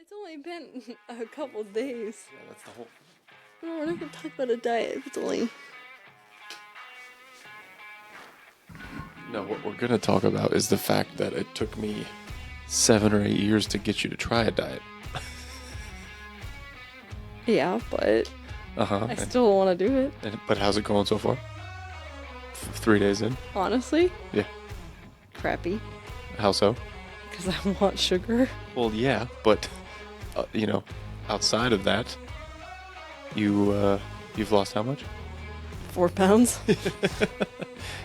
It's only been a couple days. Yeah, that's the whole. No, we're not gonna talk about a diet. It's only. No, what we're gonna talk about is the fact that it took me 7 or 8 years to get you to try a diet. Yeah, but I And, still want to do it. but how's it going so far? 3 days in? Honestly, Yeah. crappy. How so? Because I want sugar. Well, yeah, but outside of that, you've lost how much? 4 pounds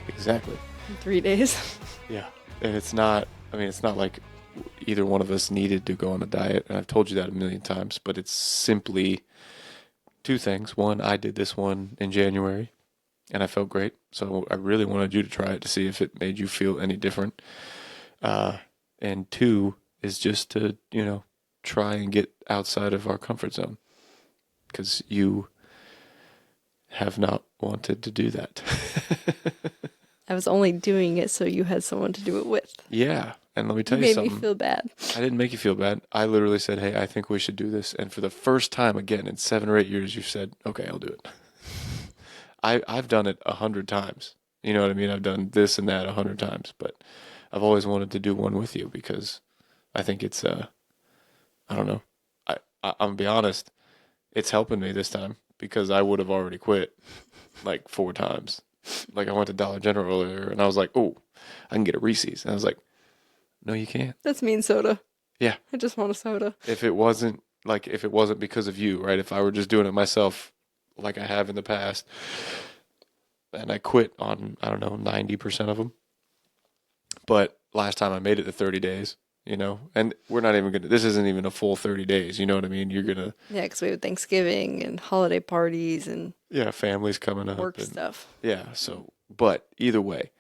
Exactly. in 3 days. Yeah, and it's not like either one of us needed to go on a diet, and I've told you that a million times, but it's simply two things. One, I did this one in January, and I felt great, so I really wanted you to try it to see if it made you feel any different. And two is just to, try and get outside of our comfort zone, because you have not wanted to do that. I was only doing it so you had someone to do it with. Yeah, and let me tell You you made something. me feel bad. I didn't make you feel bad. I literally said, hey, I think we should do this. And for the first time again in 7 or 8 years, you've said, okay, I'll do it. I've done it 100 times. You know what I mean? I've done this and that 100 times, but I've always wanted to do one with you because I think it's, I don't know. I'm gonna be honest. It's helping me this time because I would have already quit like 4 times. Like I went to Dollar General earlier and I was like, oh, I can get a Reese's. And I was like, no, you can't. That's mean soda. Yeah. I just want a soda. If it wasn't because of you, right? If I were just doing it myself like I have in the past and I quit on, I don't know, 90% of them. But last time I made it to 30 days, and we're not even this isn't even a full 30 days. You know what I mean? You're going to. Yeah, because we have Thanksgiving and holiday parties and Families coming up. work stuff. Yeah. So, but either way,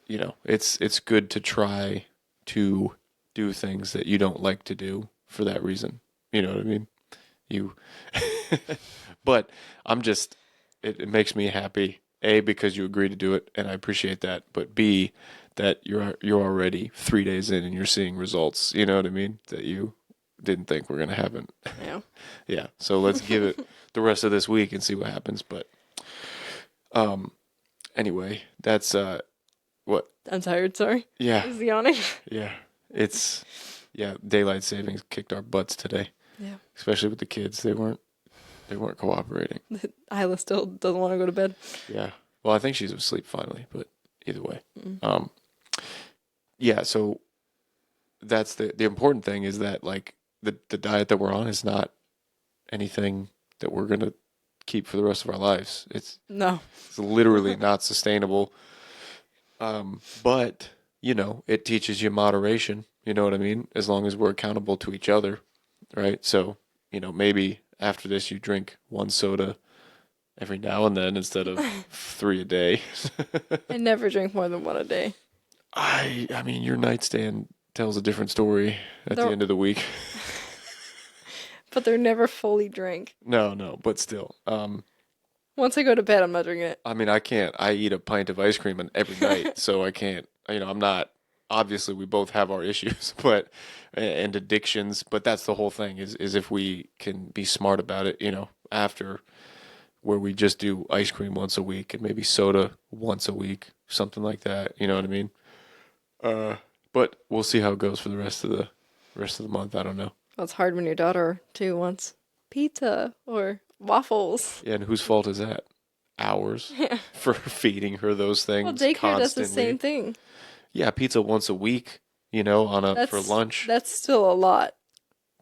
it's good to try to do things that you don't like to do for that reason. You know what I mean? But it makes me happy, A, because you agree to do it, and I appreciate that, but B, that you're already 3 days in and you're seeing results, you know what I mean? That you didn't think were going to happen. Yeah. Yeah, so let's give it the rest of this week and see what happens, but anyway, that's what? I'm tired, sorry. Yeah. Is yawning? Yeah. Daylight savings kicked our butts today. Yeah. Especially with the kids. They weren't cooperating. Isla still doesn't want to go to bed. Yeah. Well, I think she's asleep finally, but either way. Mm-hmm. Yeah, so that's the important thing is that like the diet that we're on is not anything that we're going to keep for the rest of our lives. It's literally not sustainable. But, it teaches you moderation, you know what I mean? As long as we're accountable to each other, right? So, maybe after this you drink 1 soda every now and then instead of 3 a day. I never drink more than 1 a day. I mean, your nightstand tells a different story at the end of the week. But they're never fully drank. No, but still. Once I go to bed, I'm not drinking it. I mean, I can't. I eat a pint of ice cream every night, so I can't. I'm not. Obviously, we both have our issues, and addictions. But that's the whole thing. Is if we can be smart about it, after where we just do ice cream once a week and maybe soda once a week, something like that. You know what I mean? But we'll see how it goes for the rest of the month. I don't know. Well, it's hard when your daughter too wants pizza or waffles. Yeah, and whose fault is that? Ours. Yeah. For feeding her those things. Well, daycare constantly. does the same thing. Yeah, pizza once a week, for lunch. That's still a lot.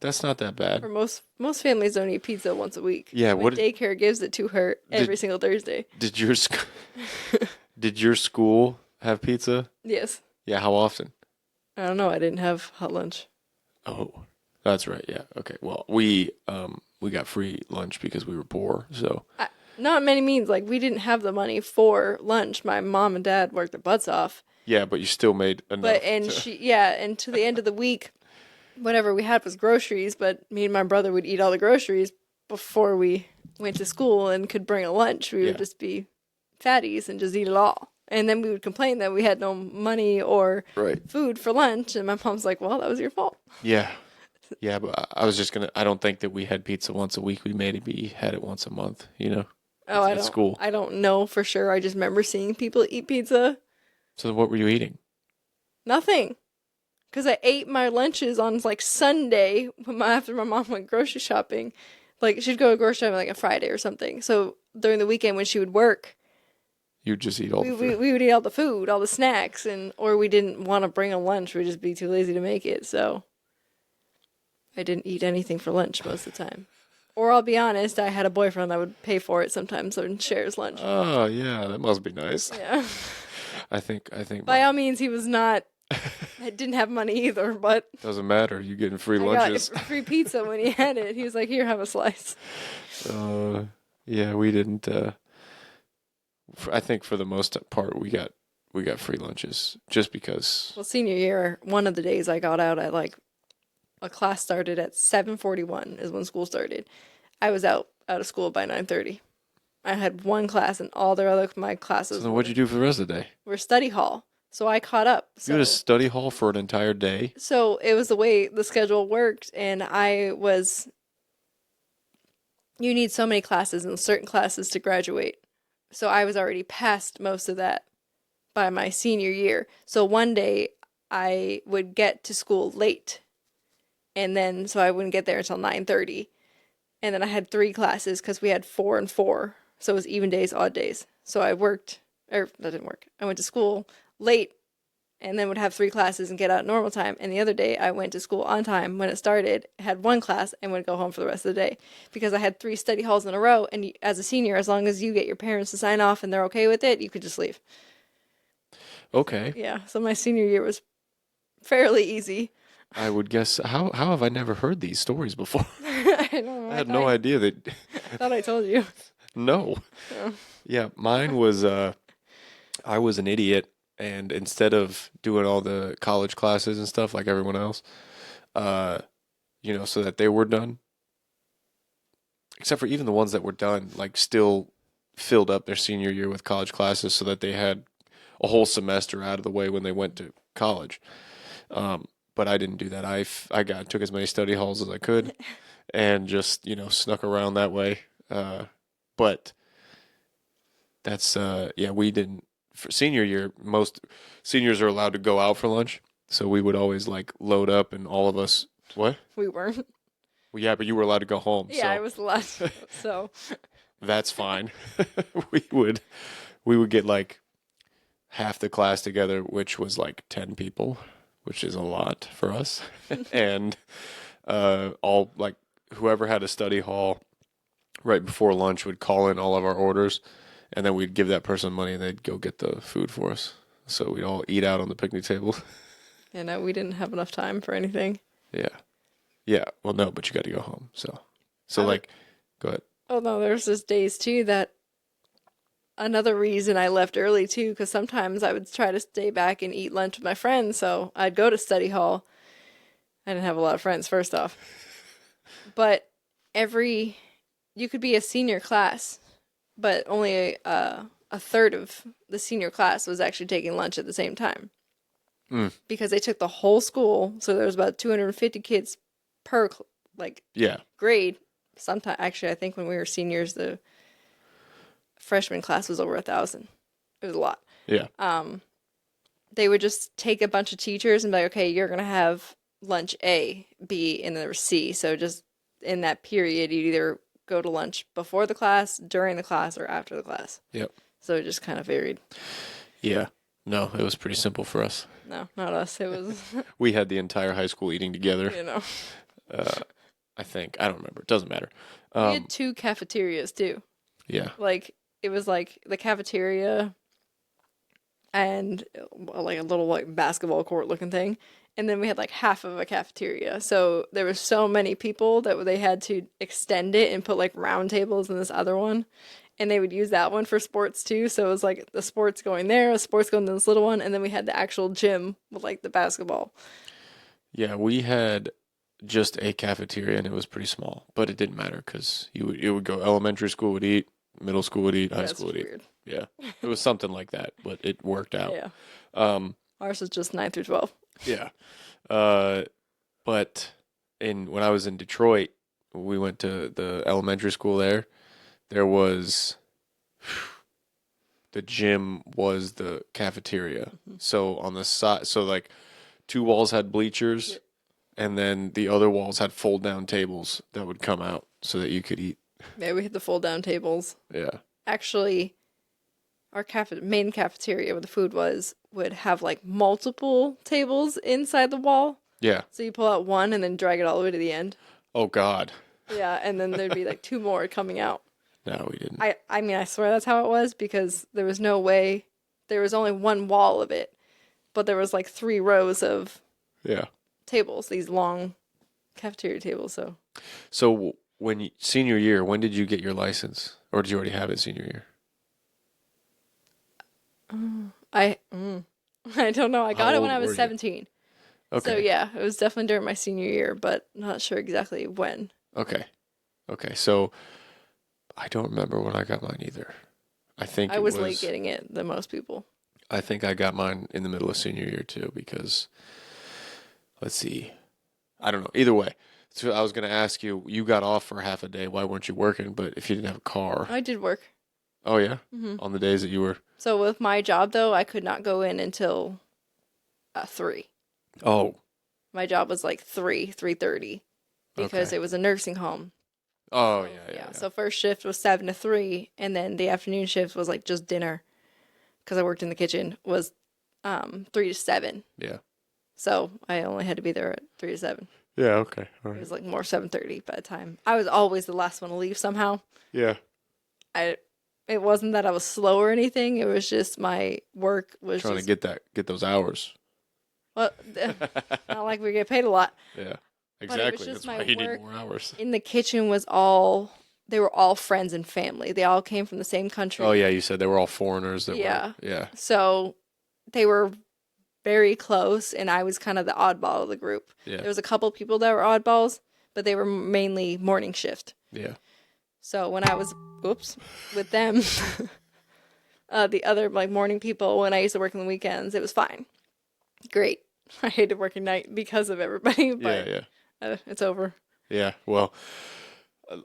That's not that bad. For most families don't eat pizza once a week. Yeah, but daycare gives it to her every single Thursday. Did your school have pizza? Yes. Yeah, how often? I don't know. I didn't have hot lunch. Oh, that's right. Yeah. Okay. Well, we got free lunch because we were poor. So not many means. Like we didn't have the money for lunch. My mom and dad worked their butts off. Yeah, but you still made enough. And to the end of the week, whatever we had was groceries. But me and my brother would eat all the groceries before we went to school and could bring a lunch. We would just be fatties and just eat it all. And then we would complain that we had no money or food for lunch. And my mom's like, well, that was your fault. Yeah. Yeah, but I was just gonna. I don't think that we had pizza once a week. We maybe had it once a month. Oh, At school. I don't know for sure. I just remember seeing people eat pizza. So what were you eating? Nothing. Because I ate my lunches on like Sunday after my mom went grocery shopping. Like she'd go grocery shopping like a Friday or something. So during the weekend when she would work, You'd just eat all the food. we would eat all the food, all the snacks, or we didn't want to bring a lunch. We'd just be too lazy to make it. So I didn't eat anything for lunch most of the time. Or I'll be honest, I had a boyfriend that would pay for it sometimes and share his lunch. Oh yeah, that must be nice. Yeah. I think. By all means, he was not. I didn't have money either, but Doesn't matter. You getting free I lunches. got free pizza when he had it. He was like, "Here, have a slice." Yeah, we didn't. I think for the most part, we got free lunches just because. Well, senior year, one of the days I got out at like a class started at 7:41 is when school started. I was out of school by 9:30. I had one class, and all my classes. So then what'd you do for the rest of the day? Were study hall. So I caught up. You had a study hall for an entire day? So it was the way the schedule worked, and you need so many classes and certain classes to graduate. So I was already past most of that by my senior year. So one day I would get to school late, and then so I wouldn't get there until 9:30. And then I had 3 classes because we had 4 and 4. So it was even days, odd days. So that didn't work. I went to school late and then would have 3 classes and get out at normal time. And the other day I went to school on time when it started, had 1 class, and would go home for the rest of the day because I had 3 study halls in a row. And as a senior, as long as you get your parents to sign off and they're okay with it, you could just leave. Okay. Yeah. So my senior year was fairly easy. I would guess. How have I never heard these stories before? I don't know. I had no idea that. I thought I told you. No. Oh. Yeah, mine was. I was an idiot, and instead of doing all the college classes and stuff like everyone else, so that they were done, except for even the ones that were done, like still filled up their senior year with college classes so that they had a whole semester out of the way when they went to college. But I didn't do that. Took as many study halls as I could, and just snuck around that way. But that's we didn't. For senior year, most seniors are allowed to go out for lunch, so we would always like load up, and all of us. What? We weren't. Well, yeah, but you were allowed to go home. Yeah, so. I was allowed. So. That's fine. we would get like half the class together, which was like 10 people, which is a lot for us, and all like whoever had a study hall right before lunch would call in all of our orders, and then we'd give that person money and they'd go get the food for us. So we'd all eat out on the picnic table. Yeah, no, we didn't have enough time for anything. Yeah. Well, no, but you got to go home. So go ahead. Oh no, there's just days too that another reason I left early too, because sometimes I would try to stay back and eat lunch with my friends. So I'd go to study hall. I didn't have a lot of friends, first off. But you could be a senior class, but only a third of the senior class was actually taking lunch at the same time. Because they took the whole school, so there was about 250 kids per grade. Sometimes, actually, I think when we were seniors, the freshman class was over 1,000. It was a lot. Yeah. They would just take a bunch of teachers and be like, okay, you're gonna have lunch A, B, and then there was C. So just in that period, you'd either go to lunch before the class, during the class, or after the class. Yep. So it just kind of varied. Yeah. No, it was pretty simple for us. No, not us. It was. We had the entire high school eating together. I think. I don't remember. It doesn't matter. We had 2 cafeterias too. Yeah. Like, it was like the cafeteria and like a little like basketball court looking thing. And then we had like half of a cafeteria. So there were so many people that they had to extend it and put like round tables in this other one. And they would use that one for sports too. So it was like the sports going there, the sports going to this little one. And then we had the actual gym with like the basketball. Yeah, we had just a cafeteria and it was pretty small. But it didn't matter because it would go elementary school would eat, middle school would eat, high school would eat. Yeah, it was something like that. But it worked out. Yeah. Ours was just 9 through 12. Yeah. But when I was in Detroit, we went to the elementary school there. There was the gym was the cafeteria. So on the side, so like two walls had bleachers, and then the other walls had fold down tables that would come out so that you could eat. Yeah, we had the fold down tables. Yeah. Actually, our main cafeteria where the food was would have like multiple tables inside the wall. Yeah. So you pull out one and then drag it all the way to the end. Oh God. Yeah, and then there'd be like two more coming out. No, we didn't. I mean, I swear that's how it was because there was no way. There was only one wall of it, but there was like 3 rows of tables, these long cafeteria tables. So when senior year, when did you get your license, or did you already have it senior year? I don't know. I got it when I was 17. Okay. So yeah, it was definitely during my senior year, but not sure exactly when. Okay. So I don't remember when I got mine either. I think I was late getting it than most people. I think I got mine in the middle of senior year too because, let's see, I don't know. Either way, so I was going to ask you, you got off for half a day. Why weren't you working? But if you didn't have a car. I did work. Oh, yeah? Mm-hmm. On the days that you were. So with my job, though, I could not go in until 3. Oh. My job was like 3:30 because it was a nursing home. Oh, yeah. So first shift was 7 to 3, and then the afternoon shift was like just dinner because I worked in the kitchen, was 3 to 7. Yeah. So I only had to be there at 3 to 7. Yeah, okay. All right. It was like more 7:30 by the time. I was always the last one to leave somehow. Yeah. It wasn't that I was slow or anything. It was just my work was trying to get those hours. Well, not like we get paid a lot. Yeah, exactly. That's why you need more hours. In the kitchen they were all friends and family. They all came from the same country. Oh yeah, you said they were all foreigners. Yeah. Yeah. So they were very close, and I was kind of the oddball of the group. Yeah. There was a couple people that were oddballs, but they were mainly morning shift. Yeah. So when I was, with them, the other like morning people, when I used to work on the weekends, it was fine. Great. I hated working night because of everybody, but it's over. Yeah. Well,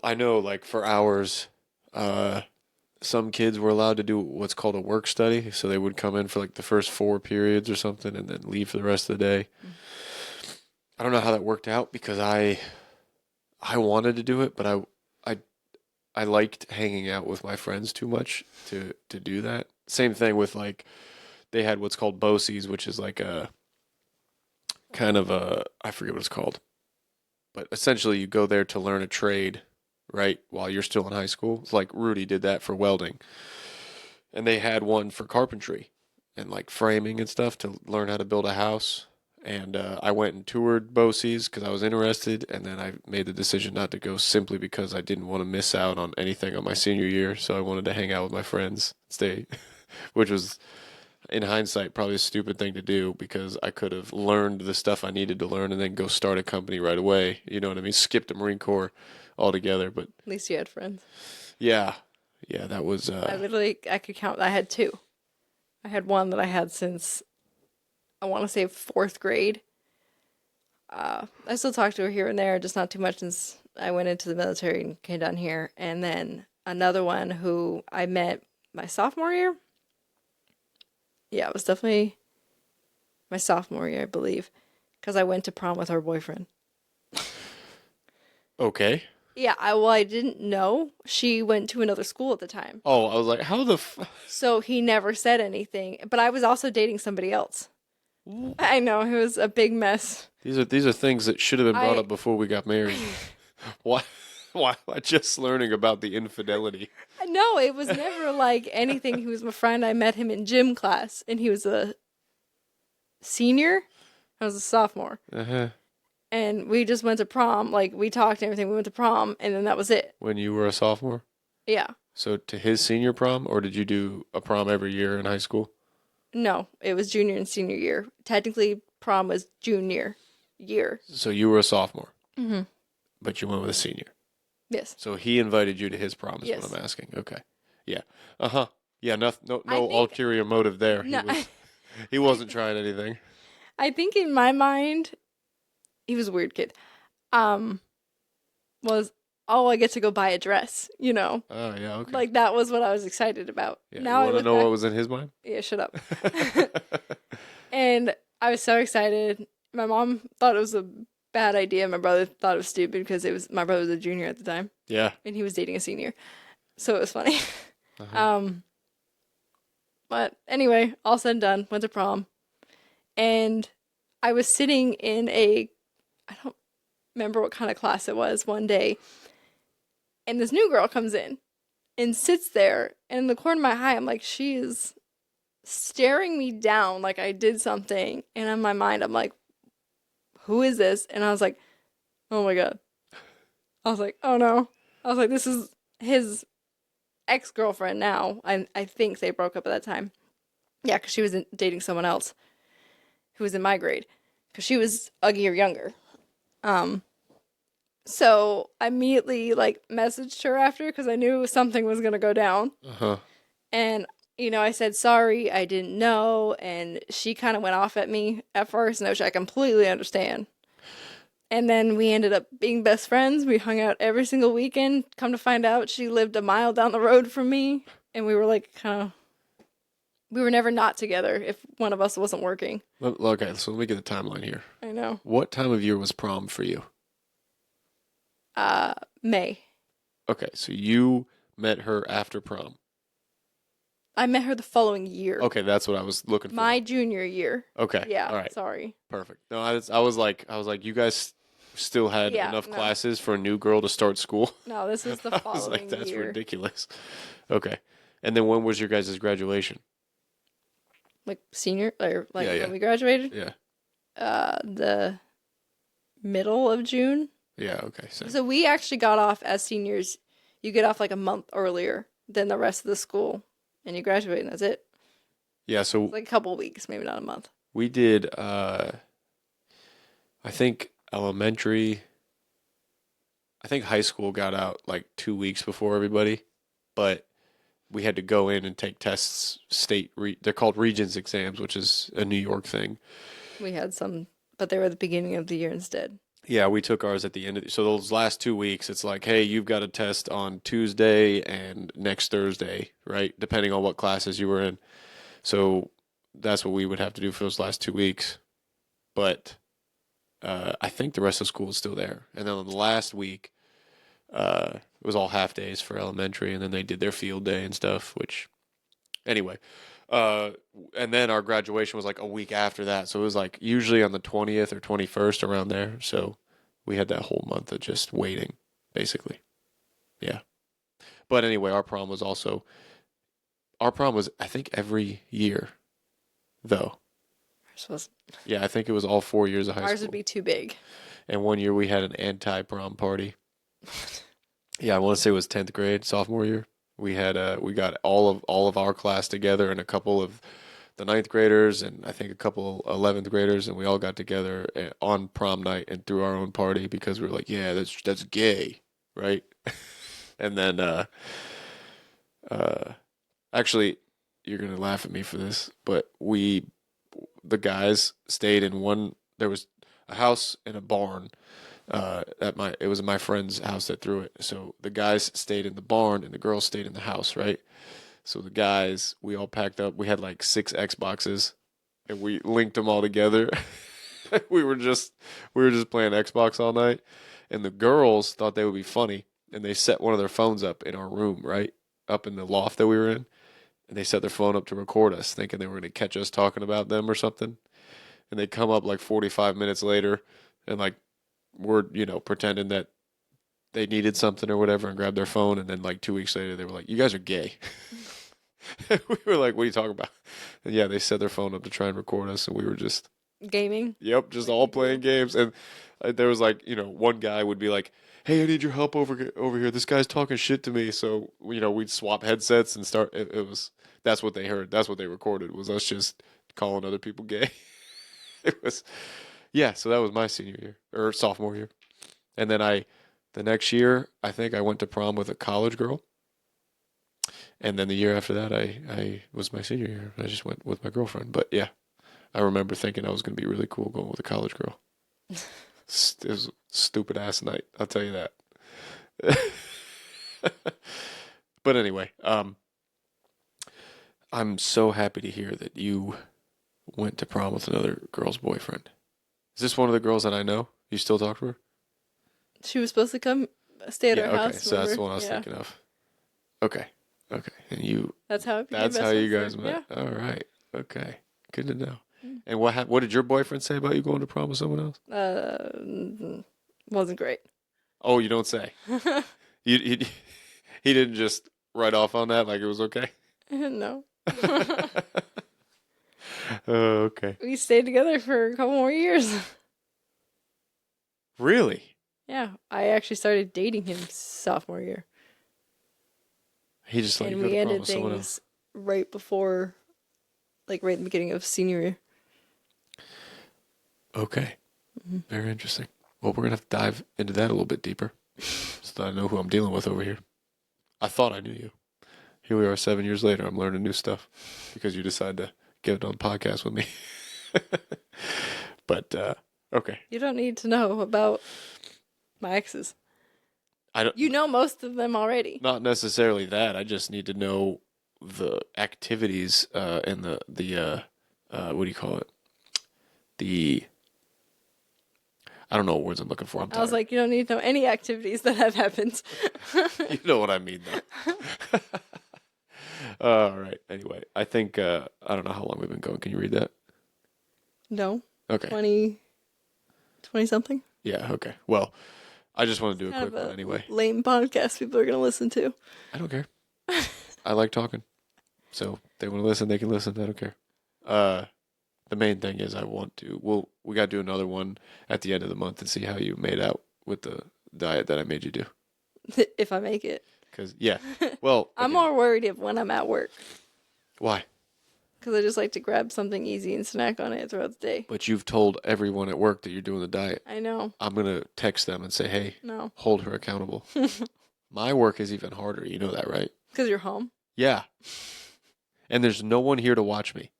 I know like for hours, some kids were allowed to do what's called a work study. So they would come in for like the first 4 periods or something and then leave for the rest of the day. Mm-hmm. I don't know how that worked out because I wanted to do it, but I liked hanging out with my friends too much to do that. Same thing with like, they had what's called BOCES, which is like a kind of I forget what it's called. But essentially you go there to learn a trade, right, while you're still in high school. It's like Rudy did that for welding. And they had one for carpentry and like framing and stuff to learn how to build a house. And I went and toured BOCES because I was interested, and then I made the decision not to go simply because I didn't want to miss out on anything on my senior year. So I wanted to hang out with my friends, stay, which was, in hindsight, probably a stupid thing to do because I could have learned the stuff I needed to learn and then go start a company right away. You know what I mean? Skip the Marine Corps altogether. But at least you had friends. Yeah, that was. I could count. I had 2. I had one that I had since, I want to say 4th grade. I still talk to her here and there, just not too much since I went into the military and came down here. And then another one who I met my sophomore year. Yeah, it was definitely my sophomore year, I believe, because I went to prom with her boyfriend. Okay. Yeah, I didn't know. She went to another school at the time. Oh, I was like, how the So he never said anything, but I was also dating somebody else. I know, it was a big mess. These are things that should have been brought up before we got married. Why just learning about the infidelity? No, it was never like anything. He was my friend. I met him in gym class, and he was a senior. I was a sophomore. Uh-huh. And we just went to prom. Like, we talked and everything. We went to prom, and then that was it. When you were a sophomore? Yeah. So to his senior prom, or did you do a prom every year in high school? No, it was junior and senior year. Technically, prom was junior year. So you were a sophomore. Mm-hmm. But you went with a senior. Yes. So he invited you to his prom is what I'm asking. Okay. Yeah. Uh-huh. Yeah, no ulterior motive there. No, he wasn't trying anything. I think in my mind, he was a weird kid. was, oh, I get to go buy a dress, you know? Oh, yeah, okay. Like, that was what I was excited about. Yeah, Now you I want to look know back, what was in his mind? yeah, shut up. And I was so excited. My mom thought it was a bad idea. My brother thought it was stupid because my brother was a junior at the time. Yeah. And he was dating a senior. So it was funny. Uh-huh. But anyway, all said and done, went to prom. And I was sitting in I don't remember what kind of class it was one day. And this new girl comes in and sits there. And in the corner of my eye, I'm like, she is staring me down like I did something. And in my mind, I'm like, who is this? And I was like, oh my God. I was like, oh no. I was like, this is his ex-girlfriend now. I think they broke up at that time. Yeah, because she was dating someone else who was in my grade. Because she was a year younger. So I immediately like messaged her after because I knew something was gonna go down. Uh-huh. And I said sorry, I didn't know, and she kind of went off at me at first, which I completely understand. And then we ended up being best friends. We hung out every single weekend. Come to find out, she lived a mile down the road from me, and we were like we were never not together if one of us wasn't working. Okay, so let me get the timeline here. I know. What time of year was prom for you? May. Okay, so you met her after prom. I met her the following year. Okay, that's what I was looking for. My junior year. Okay. Yeah. All right. Sorry. Perfect. No, I was like, you guys still had enough classes for a new girl to start school. No, this is the I following was like, that's year. ridiculous. Okay, and then when was your guys' graduation? Like senior, or like Yeah. when we graduated. Yeah. The middle of June. Yeah. Okay. So we actually got off as seniors. You get off like a month earlier than the rest of the school, and you graduate, and that's it. Yeah. So It's like a couple of weeks, maybe not a month. we did. I think elementary. I think high school got out like 2 weeks before everybody, but we had to go in and take tests. They're called Regents exams, which is a New York thing. We had some, but they were at the beginning of the year instead. Yeah, we took ours at the end so those last 2 weeks, it's like, hey, you've got a test on Tuesday and next Thursday, right? Depending on what classes you were in. So that's what we would have to do for those last 2 weeks. But I think the rest of school is still there. And then on the last week, it was all half days for elementary, and then they did their field day and stuff, which, anyway. And then our graduation was like a week after that. So it was like usually on the 20th or 21st around there. So we had that whole month of just waiting, basically. Yeah. But anyway, our prom was, I think, every year, though. Yeah, I think it was all 4 years of high school. Ours would be too big. And one year we had an anti-prom party. Yeah, I want to say it was 10th grade, sophomore year. We got all of our class together and a couple of the 9th graders and I think a couple 11th graders, and we all got together on prom night and threw our own party because we were like, yeah, that's gay, right? And then actually, you're gonna laugh at me for this, but the guys stayed in one. There was a house and a barn. It was my friend's house that threw it. So the guys stayed in the barn and the girls stayed in the house, right? So the guys, we all packed up. We had like 6 Xboxes, and we linked them all together. we were just playing Xbox all night, and the girls thought they would be funny, and they set one of their phones up in our room, right up in the loft that we were in, and they set their phone up to record us, thinking they were going to catch us talking about them or something. And they come up like 45 minutes later, and like, we're, pretending that they needed something or whatever and grabbed their phone. And then like 2 weeks later, they were like, you guys are gay. We were like, what are you talking about? And yeah, they set their phone up to try and record us. And we were just gaming. Yep. Just all playing games. And there was like, one guy would be like, hey, I need your help over here. This guy's talking shit to me. So, we'd swap headsets and start. That's what they heard. That's what they recorded, was us just calling other people gay. It was, yeah, so that was my senior year or sophomore year. And then the next year, I think I went to prom with a college girl. And then the year after that, I was my senior year. I just went with my girlfriend. But yeah, I remember thinking I was going to be really cool going with a college girl. It was a stupid ass night. I'll tell you that. But anyway, I'm so happy to hear that you went to prom with another girl's boyfriend. Is this one of the girls that I know? You still talk to her? She was supposed to come stay at our house. Okay, so that's the one I was thinking of. Okay, and you. That's how. That's how you guys met. Yeah. All right. Okay. Good to know. And what did your boyfriend say about you going to prom with someone else? Wasn't great. Oh, you don't say. He didn't just write off on that like it was okay? No. Oh, okay. We stayed together for a couple more years. Really? Yeah, I actually started dating him sophomore year. He just let and you go we to prom ended with someone else. things right before, like right in the beginning of senior year. Okay. Mm-hmm. Very interesting. Well, we're going to have to dive into that a little bit deeper so that I know who I'm dealing with over here. I thought I knew you. Here we are 7 years later. I'm learning new stuff because you decided to get it on the podcast with me. But, okay. You don't need to know about my exes. I don't. You know most of them already. Not necessarily that. I just need to know the activities and the what do you call it? I don't know what words I'm looking for. I was like, you don't need to know any activities that have happened. You know what I mean, though. All right. Anyway, I think I don't know how long we've been going. Can you read that? No. Okay. 20 something. Yeah. Okay. Well, I just want to do a quick one anyway. Lame podcast people are going to listen to. I don't care. I like talking. So if they want to listen, they can listen. I don't care. The main thing is I want to. We got to do another one at the end of the month and see how you made out with the diet that I made you do. If I make it. Because, yeah. Well, I'm more worried if when I'm at work. Why? Because I just like to grab something easy and snack on it throughout the day. But you've told everyone at work that you're doing the diet. I know. I'm going to text them and say, hey, no, hold her accountable. My work is even harder. You know that, right? Because you're home. Yeah. And there's no one here to watch me.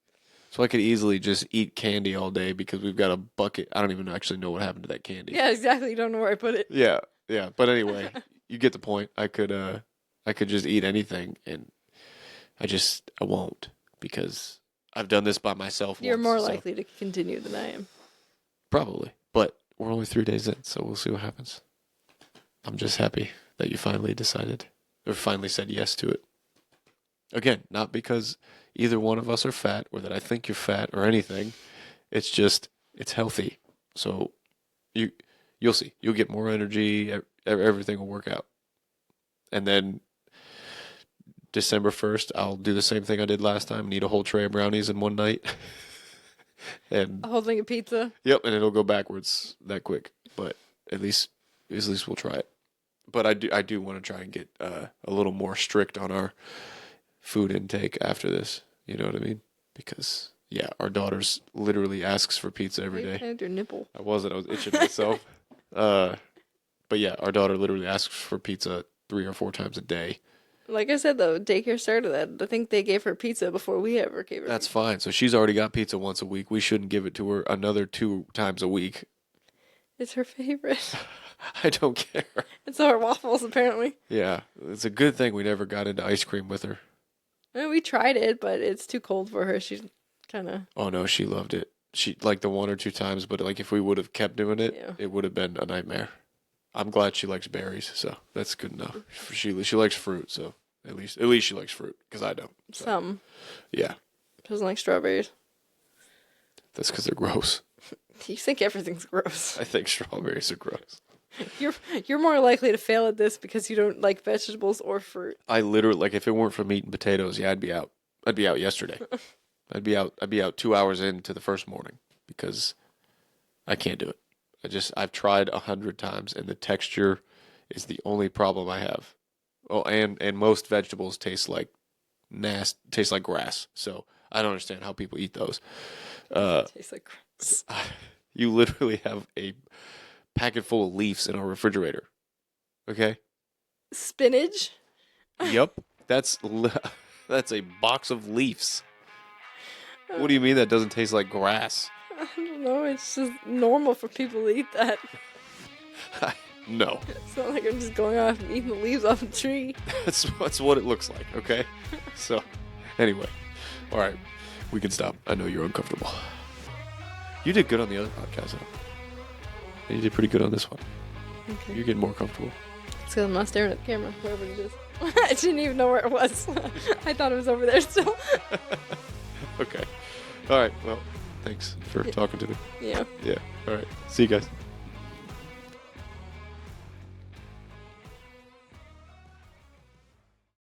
So I could easily just eat candy all day because we've got a bucket. I don't even actually know what happened to that candy. Yeah, exactly. You don't know where I put it. Yeah. But anyway, you get the point. I could just eat anything, and I won't because I've done this by myself. You're more likely to continue than I am. Probably, but we're only 3 days in, so we'll see what happens. I'm just happy that you finally decided or finally said yes to it. Again, not because either one of us are fat or that I think you're fat or anything. It's just, it's healthy. So you'll see. You'll get more energy. Everything will work out. And then December 1st, I'll do the same thing I did last time and eat a whole tray of brownies in one night. And a whole thing of pizza. Yep, and it'll go backwards that quick. But at least we'll try it. But I do want to try and get a little more strict on our food intake after this. You know what I mean? Because, yeah, our daughter's literally asks for pizza every day. You your nipple. I was itching myself. But, yeah, our daughter literally asks for pizza 3 or 4 times a day. Like I said, though, daycare started that. I think they gave her pizza before we ever gave her That's pizza. fine. So she's already got pizza once a week. We shouldn't give it to her another 2 times a week. It's her favorite. I don't care. And so are waffles, apparently. Yeah, it's a good thing we never got into ice cream with her. I mean, we tried it, but it's too cold for her. She's kind of... Oh, no, she loved it. She like the 1 or 2 times, but like if we would have kept doing it, It would have been a nightmare. I'm glad she likes berries, so that's good enough. She likes fruit, so at least she likes fruit, because I don't. So. Some. Yeah. Doesn't like strawberries. That's because they're gross. You think everything's gross. I think strawberries are gross. You're more likely to fail at this because you don't like vegetables or fruit. I literally, like, if it weren't for meat and potatoes, yeah, I'd be out. I'd be out yesterday. I'd be out 2 hours into the first morning because I can't do it. I've tried 100 times, and the texture is the only problem I have. Oh, and most vegetables taste like grass. So I don't understand how people eat those. Tastes like grass. You literally have a packet full of leaves in our refrigerator. Okay? Spinach? Yep. That's a box of leaves. What do you mean that doesn't taste like grass? I don't know. It's just normal for people to eat that. No. It's not like I'm just going off and eating the leaves off a tree. That's what it looks like, okay? So, anyway. All right. We can stop. I know you're uncomfortable. You did good on the other podcast, though. And you did pretty good on this one. Okay. You're getting more comfortable. It's because I'm not staring at the camera, wherever it is. I didn't even know where it was. I thought it was over there still. Okay. All right. Well, thanks for talking to me. Yeah. Yeah. All right. See you guys.